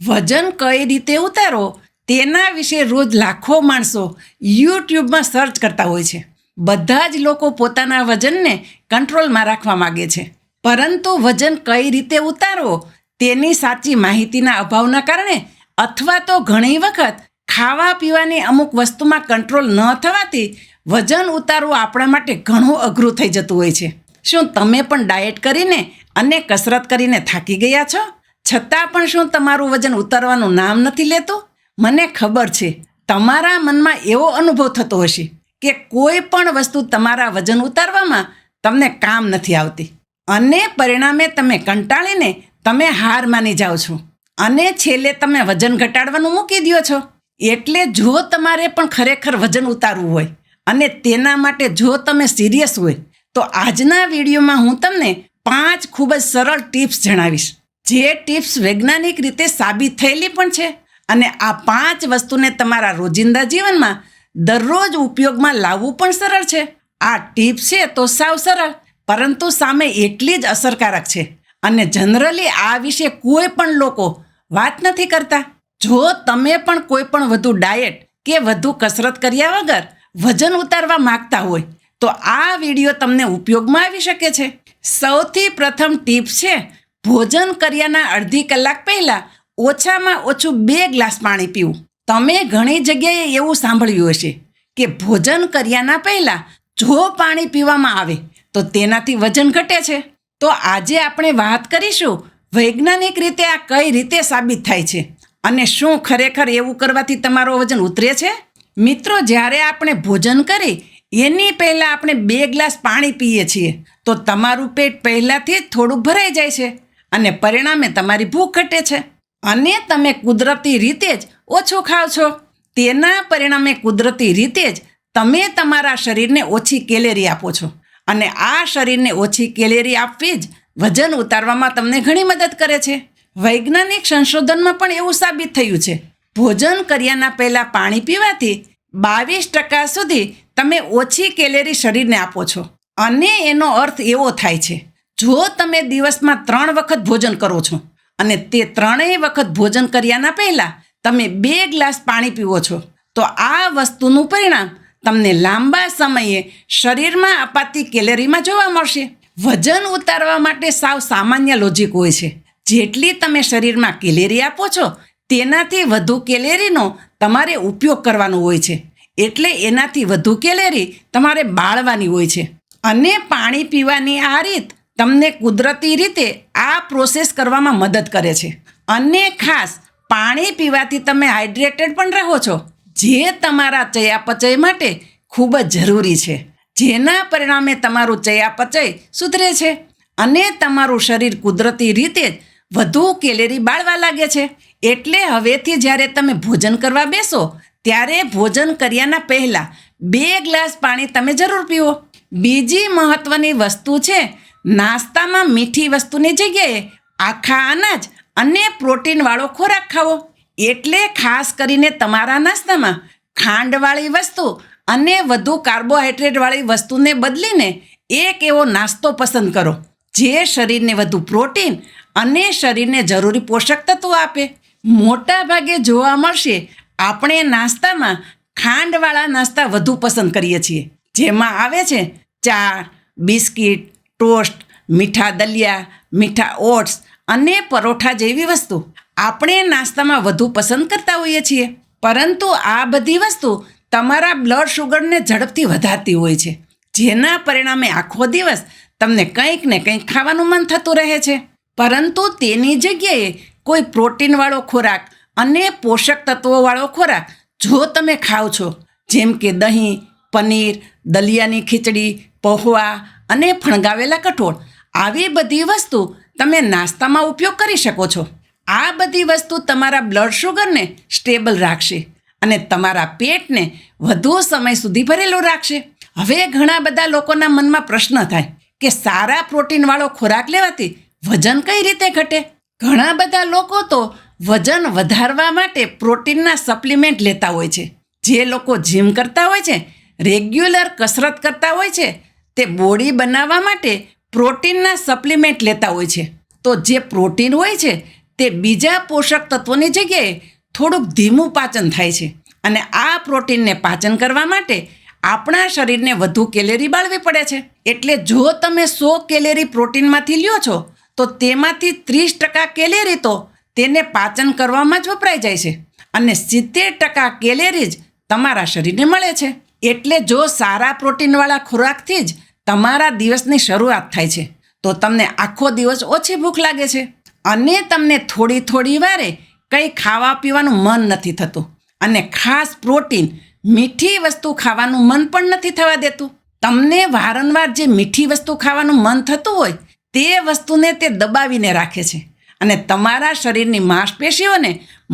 વજન કઈ રીતે ઉતારો તેના વિશે રોજ લાખો માણસો યુટ્યુબમાં સર્ચ કરતા હોય છે. બધા જ લોકો પોતાના વજનને કંટ્રોલમાં રાખવા માગે છે, પરંતુ વજન કઈ રીતે ઉતારવો તેની સાચી માહિતીના અભાવના કારણે અથવા તો ઘણી વખત ખાવા પીવાની અમુક વસ્તુમાં કંટ્રોલ ન થવાથી વજન ઉતારવું આપણા માટે ઘણું અઘરું થઈ જતું હોય છે. શું તમે પણ ડાયટ કરીને અને કસરત કરીને થાકી ગયા છો, છતાં પણ શું તમારું વજન ઉતારવાનું નામ નથી લેતું? મને ખબર છે તમારા મનમાં એવો અનુભવ થતો હશે કે કોઈ પણ વસ્તુ તમારા વજન ઉતારવામાં તમને કામ નથી આવતી અને પરિણામે તમે કંટાળીને તમે હાર માની જાઓ છો અને છેલ્લે તમે વજન ઘટાડવાનું મૂકી દો છો. એટલે જો તમારે પણ ખરેખર વજન ઉતારવું હોય અને તેના માટે જો તમે સિરિયસ હોય તો આજના વિડીયોમાં હું તમને 5 ખૂબ જ સરળ ટિપ્સ જણાવીશ, જે ટિપ્સ વૈજ્ઞાનિક રીતે સાબિત થયેલી પણ છે અને આ 5 વસ્તુને તમારા રોજિંદા જીવનમાં દરરોજ ઉપયોગમાં લાવવું પણ સરળ છે. આ ટિપ્સ છે તો સાવ સરળ, પરંતુ સામે એટલી જ અસરકારક છે અને જનરલી આ વિશે કોઈ પણ લોકો વાત નથી કરતા. જો તમે પણ કોઈ પણ વધુ ડાયટ કે વધુ કસરત કર્યા વગર વજન ઉતારવા માંગતા હોય તો આ વિડીયો તમને ઉપયોગમાં આવી શકે છે. સૌથી પ્રથમ ટીપ છે, ભોજન કર્યાના અડધી કલાક પહેલાં ઓછામાં ઓછું 2 ગ્લાસ પાણી પીવું. તમે ઘણી જગ્યાએ એવું સાંભળ્યું હશે કે ભોજન કર્યાના પહેલાં જો પાણી પીવામાં આવે તો તેનાથી વજન ઘટે છે. તો આજે આપણે વાત કરીશું વૈજ્ઞાનિક રીતે આ કઈ રીતે સાબિત થાય છે અને શું ખરેખર એવું કરવાથી તમારું વજન ઉતરે છે. મિત્રો, જ્યારે આપણે ભોજન કરી એની પહેલાં આપણે 2 ગ્લાસ પાણી પીએ છીએ તો તમારું પેટ પહેલાંથી જ થોડું ભરાઈ જાય છે અને પરિણામે તમારી ભૂખ ઘટે છે અને તમે કુદરતી રીતે જ ઓછું ખાઓ છો. તેના પરિણામે કુદરતી રીતે જ તમે તમારા શરીરને ઓછી કેલેરી આપો છો અને આ શરીરને ઓછી કેલેરી આપવી જ વજન ઉતારવામાં તમને ઘણી મદદ કરે છે. વૈજ્ઞાનિક સંશોધનમાં પણ એવું સાબિત થયું છે, ભોજન કર્યાના પહેલાં પાણી પીવાથી 22% સુધી તમે ઓછી કેલેરી શરીરને આપો છો અને એનો અર્થ એવો થાય છે, જો તમે દિવસમાં 3 વખત ભોજન કરો છો અને તે 3 વખત ભોજન કર્યાના પહેલાં તમે 2 ગ્લાસ પાણી પીવો છો તો આ વસ્તુનું પરિણામ તમને લાંબા સમયે શરીરમાં અપાતી કેલેરીમાં જોવા મળશે. વજન ઉતારવા માટે સાવ સામાન્ય લોજિક હોય છે, જેટલી તમે શરીરમાં કેલેરી આપો છો તેનાથી વધુ કેલેરીનો તમારે ઉપયોગ કરવાનો હોય છે, એટલે એનાથી વધુ કેલેરી તમારે બાળવાની હોય છે અને પાણી પીવાની આ રીત તમને કુદરતી રીતે આ પ્રોસેસ કરવામાં મદદ કરે છે અને ખાસ પાણી પીવાથી તમે હાઇડ્રેટેડ પણ રહો છો, જે તમારા ચયાપચય માટે ખૂબ જ જરૂરી છે, જેના પરિણામે તમારું ચયાપચય સુધરે છે અને તમારું શરીર કુદરતી રીતે જ વધુ કેલેરી બાળવા લાગે છે. એટલે હવેથી જ્યારે તમે ભોજન કરવા બેસો ત્યારે ભોજન કર્યાના પહેલાં 2 ગ્લાસ પાણી તમે જરૂર પીવો. બીજી મહત્ત્વની વસ્તુ છે, નાસ્તામાં મીઠી વસ્તુની જગ્યાએ આખા અનાજ અને પ્રોટીનવાળો ખોરાક ખાવો. એટલે ખાસ કરીને તમારા નાસ્તામાં ખાંડવાળી વસ્તુ અને વધુ કાર્બોહાઈડ્રેટવાળી વસ્તુને બદલીને એક એવો નાસ્તો પસંદ કરો જે શરીરને વધુ પ્રોટીન અને શરીરને જરૂરી પોષક તત્વો આપે. મોટા ભાગે જોવા મળશે આપણે નાસ્તામાં ખાંડવાળા નાસ્તા વધુ પસંદ કરીએ છીએ, જેમાં આવે છે ચા, બિસ્કિટ, ટોસ્ટ, મીઠા દલિયા, મીઠા ઓટ્સ અને પરોઠા જેવી વસ્તુ આપણે નાસ્તામાં વધુ પસંદ કરતા હોઈએ છીએ. પરંતુ આ બધી વસ્તુ તમારા બ્લડ શુગરને ઝડપથી વધારતી હોય છે, જેના પરિણામે આખો દિવસ તમને કંઈક ને કંઈક ખાવાનું મન થતું રહે છે. પરંતુ તેની જગ્યાએ કોઈ પ્રોટીનવાળો ખોરાક અને પોષક તત્વોવાળો ખોરાક જો તમે ખાઓ છો, જેમ કે દહીં, પનીર, દલિયાની ખીચડી, પૌવા અને ફણગાવેલા કઠોળ, આવી બધી વસ્તુ તમે નાસ્તામાં ઉપયોગ કરી શકો છો. આ બધી વસ્તુ તમારા બ્લડ શુગરને સ્ટેબલ રાખશે અને તમારા પેટને વધુ સમય સુધી ભરેલું રાખશે. હવે ઘણા બધા લોકોના મનમાં પ્રશ્ન થાય કે સારા પ્રોટીનવાળો ખોરાક લેવાથી વજન કઈ રીતે ઘટે? ઘણા બધા લોકો તો વજન વધારવા માટે પ્રોટીનના સપ્લિમેન્ટ લેતા હોય છે. જે લોકો જીમ કરતા હોય છે, રેગ્યુલર કસરત કરતા હોય છે, તે બોડી બનાવવા માટે પ્રોટીનના સપ્લિમેન્ટ લેતા હોય છે. તો જે પ્રોટીન હોય છે તે બીજા પોષક તત્વોની જગ્યાએ થોડુંક ધીમું પાચન થાય છે. અને આ પ્રોટીનને પાચન કરવા માટે આપણા શરીરને વધુ કેલેરી બાળવી પડે છે. એટલે જો તમે 100 કેલેરી પ્રોટીનમાંથી લ્યો છો તો તેમાંથી 30% કેલેરી તો તેને પાચન કરવામાં જ વપરાઈ જાય છે અને 70% કેલેરી જ તમારા શરીરને મળે છે. એટલે જો સારા પ્રોટીનવાળા ખોરાકથી જ તમારા દિવસની શરૂઆત થાય છે તો તમને આખો દિવસ ઓછી ભૂખ લાગે છે અને તમને થોડી વારે કંઈ ખાવા પીવાનું મન નથી થતું. અને ખાસ પ્રોટીન મીઠી વસ્તુ ખાવાનું મન પણ નથી થવા દેતું. તમને વારંવાર જે મીઠી વસ્તુ ખાવાનું મન થતું હોય તે વસ્તુને તે દબાવીને રાખે છે અને તમારા શરીરની માંસપેશીઓને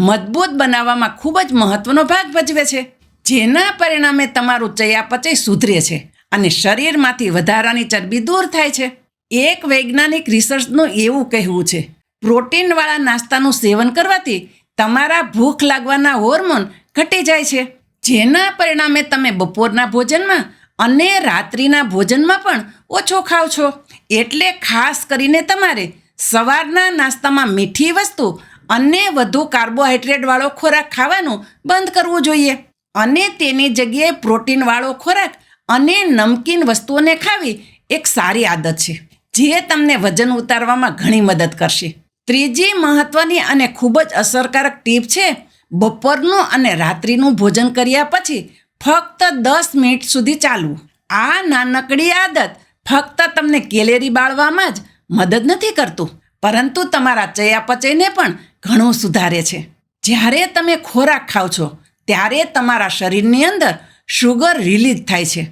મજબૂત બનાવવામાં ખૂબ જ મહત્વનો ભાગ ભજવે છે, જેના પરિણામે તમારું ચયાપચય સુધરે છે અને શરીરમાંથી વધારાની ચરબી દૂર થાય છે. એક વૈજ્ઞાનિક રિસર્ચનું એવું કહેવું છે, પ્રોટીનવાળા નાસ્તાનું સેવન કરવાથી તમારા ભૂખ લાગવાના હોર્મોન ઘટી જાય છે, જેના પરિણામે તમે બપોરના ભોજનમાં અને રાત્રિના ભોજનમાં પણ ઓછો ખાવ છો. એટલે ખાસ કરીને તમારે સવારના નાસ્તામાં મીઠી વસ્તુ અને વધુ કાર્બોહાઈડ્રેટવાળો ખોરાક ખાવાનું બંધ કરવું જોઈએ અને તેની જગ્યાએ પ્રોટીનવાળો ખોરાક અને નમકીન વસ્તુઓને ખાવી એક સારી આદત છે, જે તમને વજન ઉતારવામાં ઘણી મદદ કરશે. ત્રીજી મહત્વની અને ખૂબ જ અસરકારક ટીપ છે, બપોરનું અને રાત્રિનું ભોજન કર્યા પછી ફક્ત 10 મિનિટ સુધી ચાલવું. આ નાનકડી આદત ફક્ત તમને કેલેરી બાળવામાં જ મદદ નથી કરતું, પરંતુ તમારા ચયાપચયને પણ ઘણું સુધારે છે. જ્યારે તમે ખોરાક ખાઓ છો ત્યારે તમારા શરીરની અંદર શુગર રિલીઝ થાય છે.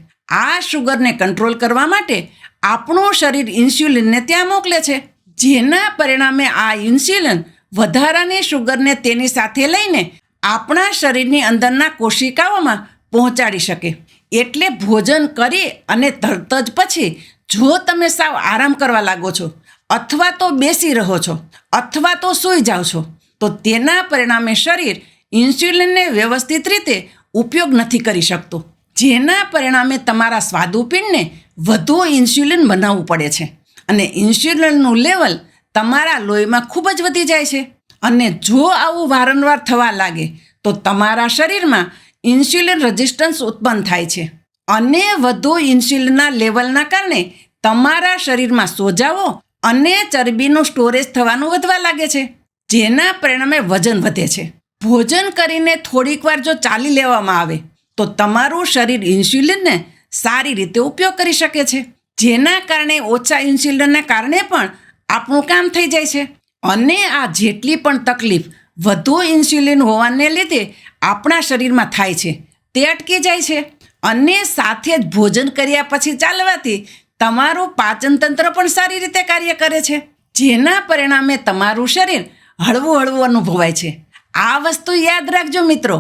આ શુગરને કંટ્રોલ કરવા માટે આપણું શરીર ઇન્સ્યુલિનને ત્યાં મોકલે છે, જેના પરિણામે આ ઇન્સ્યુલિન વધારાની શુગરને તેની સાથે લઈને આપણા શરીરની અંદરના કોશિકાઓમાં પહોંચાડી શકે. એટલે ભોજન કરી અને તરત જ પછી જો તમે સાવ આરામ કરવા લાગો છો અથવા તો બેસી રહો છો અથવા તો સૂઈ જાઓ છો તો તેના પરિણામે શરીર ઇન્સ્યુલિનને વ્યવસ્થિત રીતે ઉપયોગ નથી કરી શકતું, જેના પરિણામે તમારા સ્વાદુપિંડને વધુ ઇન્સ્યુલિન બનાવવું પડે છે અને ઇન્સ્યુલિનનું લેવલ તમારા લોહીમાં ખૂબ જ વધી જાય છે. અને જો આવું વારંવાર થવા લાગે તો તમારા શરીરમાં ઇન્સ્યુલિન રેઝિસ્ટન્સ ઉત્પન્ન થાય છે અને વધુ ઇન્સ્યુલિનના લેવલના કારણે તમારા શરીરમાં સોજાઓ અને ચરબીનું સ્ટોરેજ થવાનું વધવા લાગે છે, જેના પરિણામે વજન વધે છે. ભોજન કરીને થોડીક વાર જો ચાલી લેવામાં આવે તો તમારું શરીર ઇન્સ્યુલિનને સારી રીતે ઉપયોગ કરી શકે છે, જેના કારણે ઓછા ઇન્સ્યુલિનના કારણે પણ આપણું કામ થઈ જાય છે. અને આ જેટલી પણ તકલીફ વધુ ઇન્સ્યુલિન હોવાને લીધે આપણા શરીરમાં થાય છે તે અટકી જાય છે. અને સાથે જ ભોજન કર્યા પછી ચાલવાથી તમારું પાચન તંત્ર પણ સારી રીતે કાર્ય કરે છે, જેના પરિણામે તમારું શરીર હળવું અનુભવાય છે. આ વસ્તુ યાદ રાખજો મિત્રો,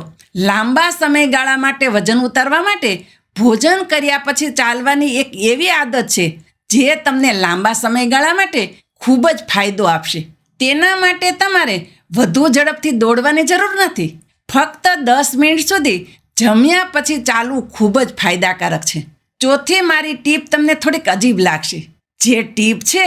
લાંબા સમયગાળા માટે વજન ઉતારવા માટે ભોજન કર્યા પછી ચાલવાની એક એવી આદત છે જે તમને લાંબા સમયગાળા માટે ખૂબ જ ફાયદો આપશે. તેના માટે તમારે વધુ ઝડપથી દોડવાની જરૂર નથી. ફક્ત 10 મિનિટ સુધી જમ્યા પછી ચાલવું ખૂબ જ ફાયદાકારક છે. ચોથી મારી ટીપ તમને થોડીક અજીબ લાગશે. જે ટીપ છે,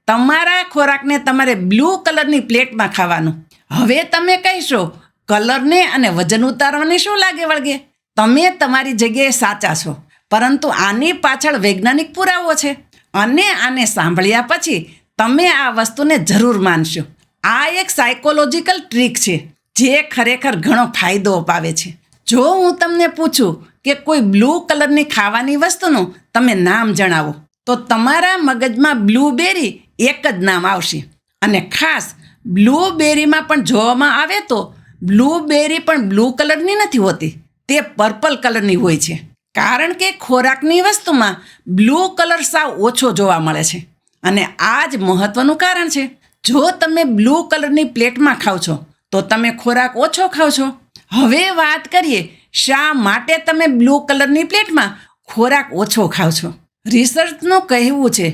તમારા ખોરાકને તમારે બ્લુ કલરની પ્લેટમાં ખાવાનું. હવે તમે કહેશો કલરને અને વજન ઉતારવાને શું લાગે વળગે? તમે તમારી જગ્યાએ સાચા છો, પરંતુ આની પાછળ વૈજ્ઞાનિક પુરાવો છે અને આને સાંભળ્યા પછી તમે આ વસ્તુને જરૂર માનશો. આ એક સાયકોલોજીકલ ટ્રીક છે જે ખરેખર ઘણો ફાયદો અપાવે છે. જો હું તમને પૂછું કે કોઈ બ્લુ કલરની ખાવાની વસ્તુનું તમે નામ જણાવો તો તમારા મગજમાં બ્લૂબેરી એક જ નામ આવશે. અને ખાસ બ્લૂબેરીમાં પણ જોવામાં આવે તો બ્લૂબેરી પણ બ્લુ કલરની નથી હોતી, તે પર્પલ કલરની હોય છે. કારણ કે ખોરાકની વસ્તુમાં બ્લુ કલર સાવ ઓછો જોવા મળે છે અને આ જ મહત્વનું કારણ છે. જો તમે બ્લુ કલરની પ્લેટમાં ખાઓ છો તો તમે ખોરાક ઓછો ખાઓ છો. હવે વાત કરીએ શા માટે તમે બ્લુ કલરની પ્લેટમાં ખોરાક ઓછો ખાઓ છો. રિસર્ચનું કહેવું છે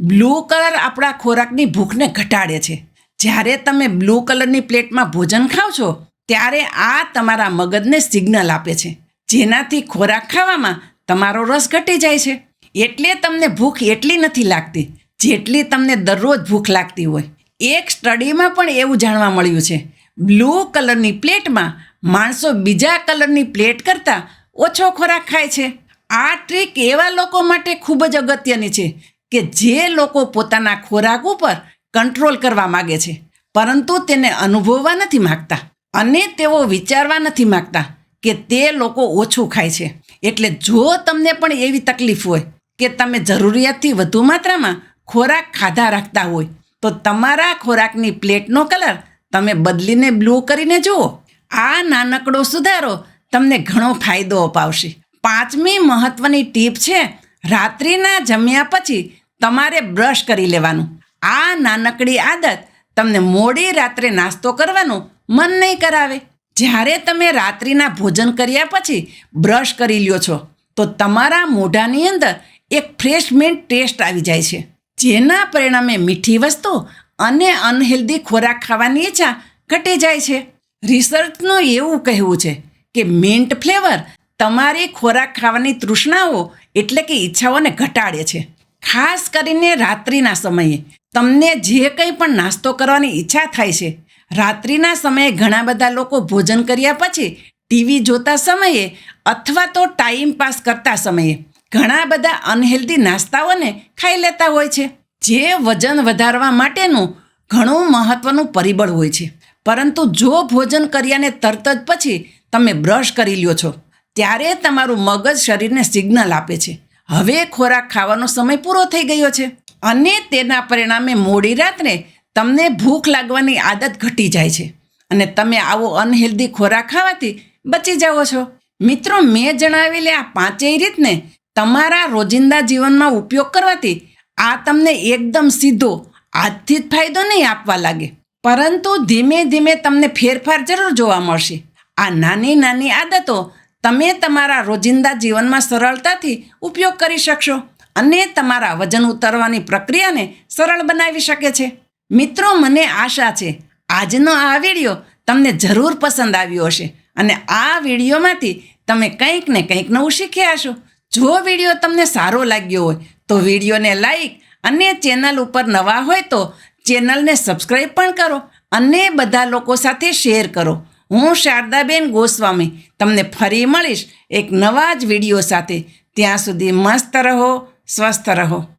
બ્લુ કલર આપણા ખોરાકની ભૂખને ઘટાડે છે. જ્યારે તમે બ્લુ કલરની પ્લેટમાં ભોજન ખાઓ છો ત્યારે આ તમારા મગજને સિગ્નલ આપે છે, જેનાથી ખોરાક ખાવામાં તમારો રસ ઘટી જાય છે. એટલે તમને ભૂખ એટલી નથી લાગતી જેટલી તમને દરરોજ ભૂખ લાગતી હોય. એક સ્ટડીમાં પણ એવું જાણવા મળ્યું છે, બ્લુ કલરની પ્લેટમાં માણસો બીજા કલરની પ્લેટ કરતાં ઓછો ખોરાક ખાય છે. આ ટ્રીક એવા લોકો માટે ખૂબ જ અગત્યની છે કે જે લોકો પોતાના ખોરાક ઉપર કંટ્રોલ કરવા માગે છે, પરંતુ તેને અનુભવવા નથી માગતા અને તેઓ વિચારવા નથી માગતા કે તે લોકો ઓછું ખાય છે. એટલે જો તમને પણ એવી તકલીફ હોય કે તમે જરૂરિયાતથી વધુ માત્રામાં ખોરાક ખાધા રાખતા હોય, તો તમારા ખોરાકની પ્લેટનો કલર તમે બદલીને બ્લુ કરીને જુઓ. આ નાનકડો સુધારો તમને ઘણો ફાયદો અપાવશે. 5મી મહત્વની ટીપ છે, રાત્રિના જમ્યા પછી તમારે બ્રશ કરી લેવાનું. આ નાનકડી આદત તમને મોડી રાત્રે નાસ્તો કરવાનું મન નહીં કરાવે. જ્યારે તમે રાત્રિના ભોજન કર્યા પછી બ્રશ કરી લ્યો છો, તો તમારા મોઢાની અંદર એક ફ્રેશ મિન્ટ ટેસ્ટ આવી જાય છે, જેના પરિણામે મીઠી વસ્તુ અને અનહેલ્ધી ખોરાક ખાવાની ઈચ્છા ઘટી જાય છે. રિસર્ચનું એવું કહેવું છે કે મિન્ટ ફ્લેવર તમારી ખોરાક ખાવાની તૃષ્ણાઓ એટલે કે ઈચ્છાઓને ઘટાડે છે. ખાસ કરીને રાત્રિના સમયે તમને જે કંઈ પણ નાસ્તો કરવાની ઈચ્છા થાય છે, રાત્રિના સમયે ઘણા બધા લોકો ભોજન કર્યા પછી ટીવી જોતા સમયે અથવા તો ટાઈમ પાસ કરતા સમયે ઘણા બધા અનહેલ્ધી નાસ્તાઓને ખાઈ લેતા હોય છે, જે વજન વધારવા માટેનું ઘણું મહત્વનું પરિબળ હોય છે. પરંતુ જો ભોજન કર્યાને તરત જ પછી તમે બ્રશ કરી લ્યો છો, ત્યારે તમારું મગજ શરીરને સિગ્નલ આપે છે, હવે ખોરાક ખાવાનો સમય પૂરો થઈ ગયો છે, અને તેના પરિણામે મોડી રાત્રે તમને ભૂખ લાગવાની આદત ઘટી જાય છે અને તમે આવો અનહેલ્ધી ખોરાક ખાવાથી બચી જાઓ છો. મિત્રો, મેં જણાવેલી આ 5 રીતને તમારા રોજિંદા જીવનમાં ઉપયોગ કરવાથી આ તમને એકદમ સીધો આજથી જ ફાયદો નહીં આપવા લાગે, પરંતુ ધીમે ધીમે તમને ફેરફાર જરૂર જોવા મળશે. આ નાની નાની આદતો તમે તમારા રોજિંદા જીવનમાં સરળતાથી ઉપયોગ કરી શકશો અને તમારા વજન ઉતારવાની પ્રક્રિયાને સરળ બનાવી શકે છે. મિત્રો, મને આશા છે આજનો આ વિડીયો તમને જરૂર પસંદ આવ્યો હશે અને આ વિડીયોમાંથી તમે કંઈક ને કંઈક નવું શીખ્યા હશો. જો વિડીયો તમને સારો લાગ્યો હોય તો વિડીયોને લાઈક અને ચેનલ ઉપર નવા હોય તો ચેનલને સબસ્ક્રાઈબ પણ કરો અને બધા લોકો સાથે શેર કરો. હું શારદાબેન ગોસ્વામી તમને ફરી મળીશ એક નવા જ વિડીયો સાથે. ત્યાં સુધી મસ્ત રહો, સ્વસ્થ રહો.